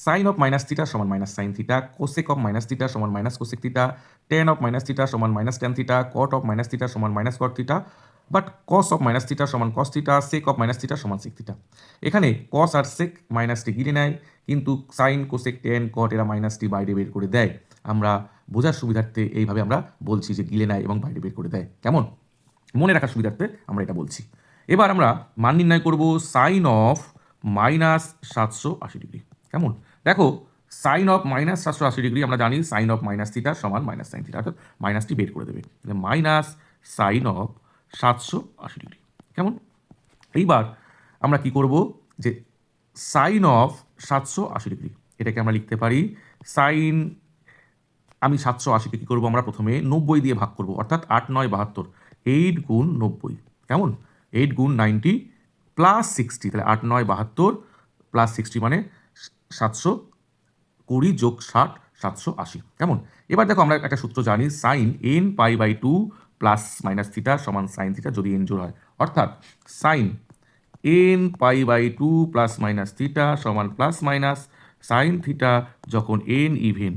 Sign of minus theta সমান minus sine theta, cosec of minus theta সমান minus cosec theta, tan of minus theta সমান minus tan theta, cot of minus theta সমান minus cot theta, but cos of minus theta সমান cos theta, sec of minus theta সমান sec theta. এখানে কস আর সেক মাইনাসটি গিলে নেয়, কিন্তু sign cosec ten কট এরা মাইনাসটি বাইরে বের করে দেয়। আমরা বোঝার সুবিধার্থে এইভাবে আমরা বলছি যে গিলে নেয় এবং বাইরে বের করে দেয়। কেমন? মনে রাখার সুবিধার্থে আমরা এটা বলছি। এবার আমরা মান নির্ণয় করব সাইন অফ মাইনাস 780 ডিগ্রি। কেমন? দেখো, সাইন অফ মাইনাস 780 ডিগ্রি আমরা জানি সাইন অফ মাইনাস থিটা সমান মাইনাস সাইন থিটা, অর্থাৎ মাইনাসটি বের করে দেবে, মাইনাস সাইন অফ 780 ডিগ্রি। কেমন? এইবার আমরা কি করব, যে সাইন অফ 780 ডিগ্রি এটাকে আমরা লিখতে পারি সাইন, আমি 780কে কী করবো, আমরা প্রথমে 90 দিয়ে ভাগ করব, অর্থাৎ 8 9 72, 8 গুণ 90। কেমন? 8 গুণ 90 প্লাস 60, তাহলে 8 9 72 প্লাস 60 মানে 720 যোগ 60 780। কেমন? এবার দেখো, আমরা একটা সূত্র জানি, sine n pi by 2 plus minus theta সমান সাইন থিটা যদি এন জোড় হয়, অর্থাৎ sine n pi by 2 plus minus theta সমান প্লাস মাইনাস সাইন থিটা যখন এন ইভেন,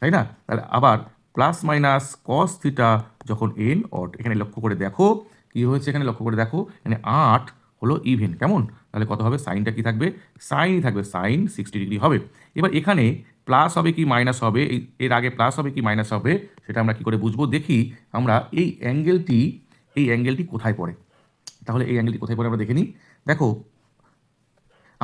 তাই না? তাহলে আবার প্লাস মাইনাস কস থিটা যখন এন অড। এখানে লক্ষ্য করে দেখো কি হয়েছে, এখানে লক্ষ্য করে দেখো, এখানে 8 হলো ইভেন। কেমন? তাহলে কত হবে, সাইনটা কি থাকবে, সাইনই থাকবে, সাইন 60 ডিগ্রি হবে। এবার এখানে প্লাস হবে কি মাইনাস হবে, এর আগে প্লাস হবে কি মাইনাস হবে, সেটা আমরা কি করে বুঝবো, দেখি আমরা এই অ্যাঙ্গেলটি কোথায় পড়ে। তাহলে এই অ্যাঙ্গেলটি কোথায় পড়ে আমরা দেখে নিই। দেখো,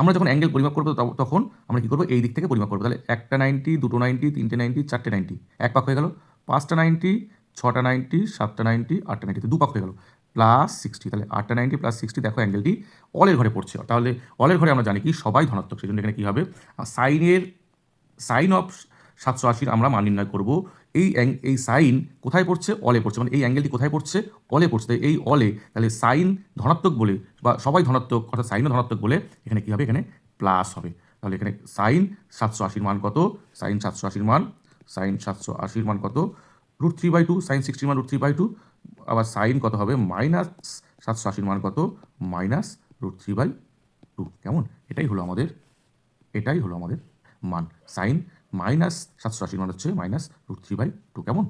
আমরা যখন অ্যাঙ্গেল পরিমাপ করবো তখন আমরা কী করবো, এই দিক থেকে পরিমাপ করবো। তাহলে একটা 90, দুটো 90, তিনটে 90, চারটে 90, এক পাক হয়ে গেল, পাঁচটা 90, ছটা 90, সাতটা 90, আটটা 90, দু পাক হয়ে গেল, প্লাস 60। তাহলে 8টা 90 প্লাস 60, দেখো অ্যাঙ্গেলটি অলের ঘরে পড়ছে। তাহলে অলের ঘরে আমরা জানি কি সবাই ধনাত্মক, সেই জন্য এখানে কী হবে, সাইন অফ 780 আমরা মান নির্ণয় করবো। এই সাইন কোথায় পড়ছে, অলে পড়ছে, মানে এই অ্যাঙ্গেলটি কোথায় পড়ছে, অলে পড়ছে। তাই এই অলে, তাহলে সাইন ধনাত্মক বলে বা সবাই ধনাত্মক, অর্থাৎ সাইনও ধনাত্মক বলে এখানে কী হবে, এখানে প্লাস হবে। তাহলে এখানে সাইন 780 মান কত, সাইন 780 মান কত, √3/2, সাইন 60 মান √3/2, আবার সাইন কত হবে, মাইনাস 780 মান কত, মাইনাস √3/2। কেমন? এটাই হলো আমাদের মান। সাইন মাইনাস 780 মান হচ্ছে মাইনাস √3/2। কেমন?